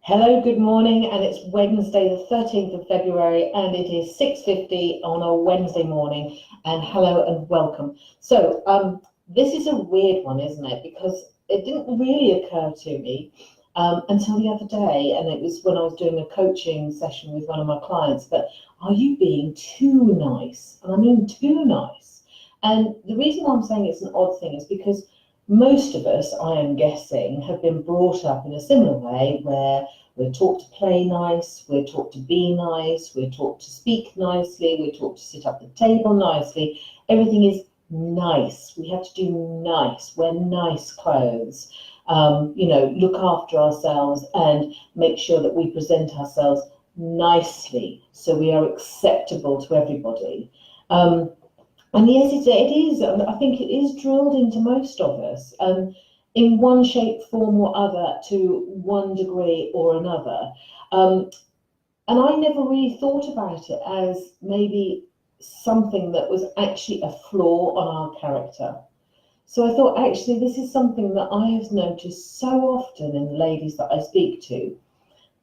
Hello, good morning, and it's Wednesday, the 13th of February, and it is 6:50 on a Wednesday morning. And hello and welcome. This is a weird one, isn't it? Because it didn't really occur to me until the other day, and it was when I was doing a coaching session with one of my clients. But are you being too nice? And I mean too nice. And the reason why I'm saying it's an odd thing is because most of us, I am guessing, have been brought up in a similar way where we're taught to play nice, we're taught to be nice, we're taught to speak nicely, we're taught to sit up the table nicely. Everything is nice. We have to do nice, wear nice clothes, look after ourselves and make sure that we present ourselves nicely so we are acceptable to everybody. And yes, it is. I think it is drilled into most of us in one shape, form, or other, to one degree or another. And I never really thought about it as maybe something that was actually a flaw on our character. So I thought, actually, this is something that I have noticed so often in the ladies that I speak to,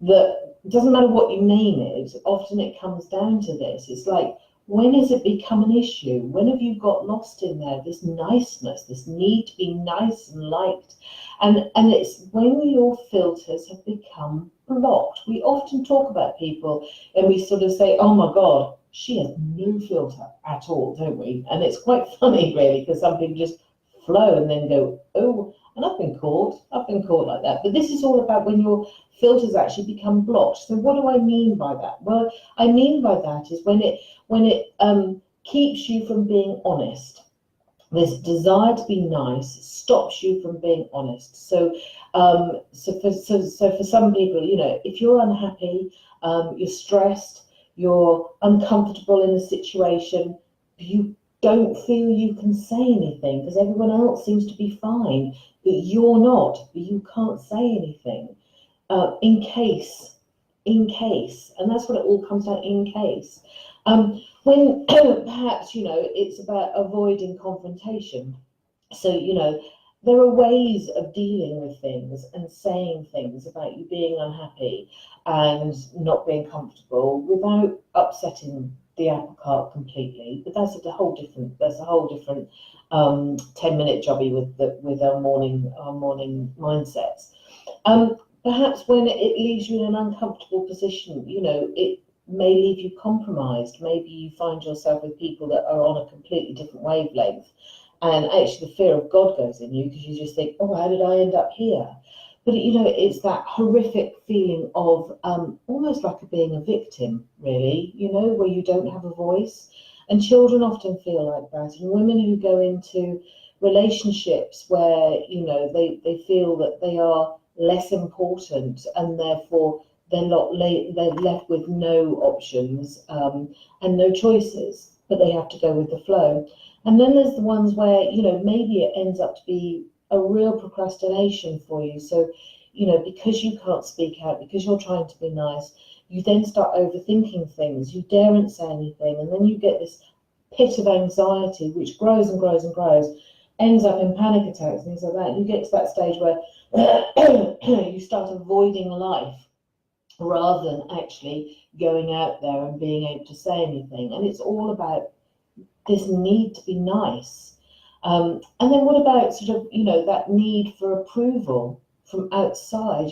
that it doesn't matter what you name it, often it comes down to this. It's like, when has it become an issue? When have you got lost in there? This niceness, this need to be nice and liked. And it's when your filters have become blocked. We often talk about people and we sort of say, oh my God, she has no filter at all, don't we? And it's quite funny, really, because some people just flow and then go, oh, and I've been caught like that. But this is all about when your filters actually become blocked. So what do I mean by that? Well, I mean by that is when it keeps you from being honest. This desire to be nice stops you from being honest. So for some people, if you're unhappy, you're stressed, you're uncomfortable in a situation, you don't feel you can say anything because everyone else seems to be fine, but you're not, but you can't say anything. In case, and that's what it all comes down, in case. When perhaps, it's about avoiding confrontation. So, there are ways of dealing with things and saying things about you being unhappy and not being comfortable without upsetting the apple cart completely. But that's a whole different 10-minute jobby with our morning mindsets. Perhaps when it leaves you in an uncomfortable position, it may leave you compromised. Maybe you find yourself with people that are on a completely different wavelength. And actually the fear of God goes in you because you just think, oh, how did I end up here? But, it's that horrific feeling of almost like being a victim, really, where you don't have a voice. And children often feel like that. And women who go into relationships where, they feel that they are less important and therefore they're left with no options and no choices, but they have to go with the flow. And then there's the ones where, maybe it ends up to be a real procrastination for you. So, because you can't speak out, because you're trying to be nice, you then start overthinking things. You daren't say anything. And then you get this pit of anxiety, which grows and grows and grows, ends up in panic attacks and things like that. And you get to that stage where you start avoiding life rather than actually going out there and being able to say anything. And it's all about this need to be nice. And then what about sort of, that need for approval from outside?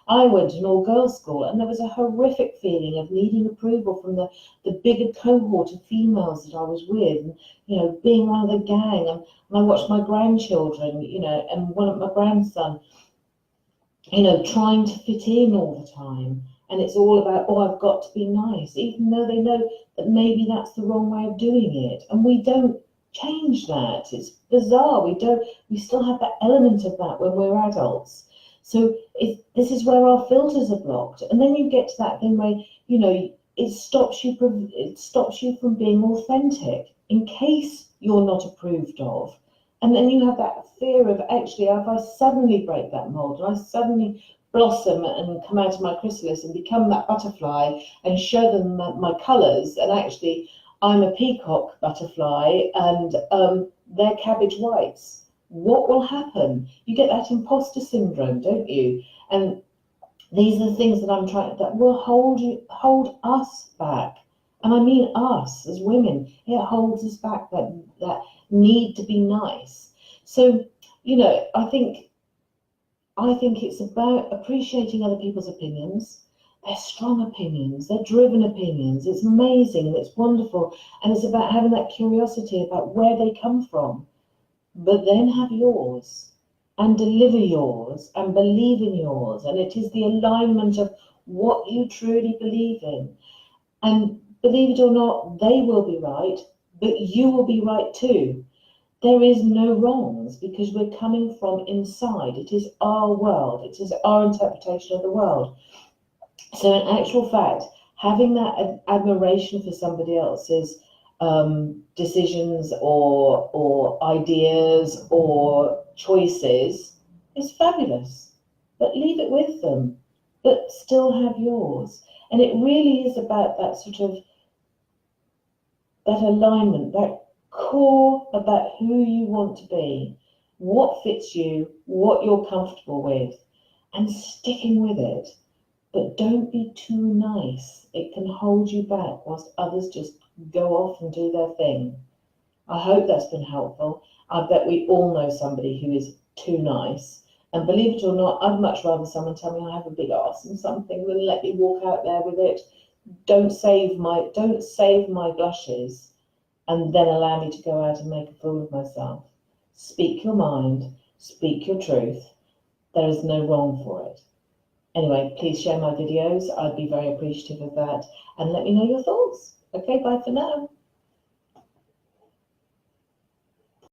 I went to an all-girls school and there was a horrific feeling of needing approval from the bigger cohort of females that I was with, and, being one of the gang. And I watched my grandchildren, and one of my grandson, trying to fit in all the time. And it's all about, oh, I've got to be nice, even though they know that maybe that's the wrong way of doing it. And we don't change that. It's bizarre. We still have that element of that when we're adults. So this is where our filters are blocked. And then you get to that thing where, it stops you from being authentic in case you're not approved of. And then you have that fear of, actually, if I suddenly break that mold, and I suddenly blossom and come out of my chrysalis and become that butterfly and show them my colours, and actually I'm a peacock butterfly and they're cabbage whites, what will happen? You get that imposter syndrome, don't you? And These are the things that I'm trying, that will hold us back. And I mean us as women. It holds us back, that need to be nice. So, I think it's about appreciating other people's opinions. They're strong opinions, they're driven opinions. It's amazing and it's wonderful. And it's about having that curiosity about where they come from. But then have yours and deliver yours and believe in yours. And it is the alignment of what you truly believe in. And believe it or not, they will be right, but you will be right too. There is no wrongs because we're coming from inside. It is our world. It is our interpretation of the world. So in actual fact, having that admiration for somebody else's decisions or ideas or choices is fabulous. But leave it with them, but still have yours. And it really is about that sort of, that alignment, that core about who you want to be, what fits you, what you're comfortable with, and sticking with it. But don't be too nice. It can hold you back whilst others just go off and do their thing. I hope that's been helpful. I bet we all know somebody who is too nice. And believe it or not, I'd much rather someone tell me I have a big arse and something than let me walk out there with it. Don't save my blushes and then allow me to go out and make a fool of myself. Speak your mind, speak your truth. There is no wrong for it. Anyway, please share my videos. I'd be very appreciative of that. And let me know your thoughts. Okay, bye for now.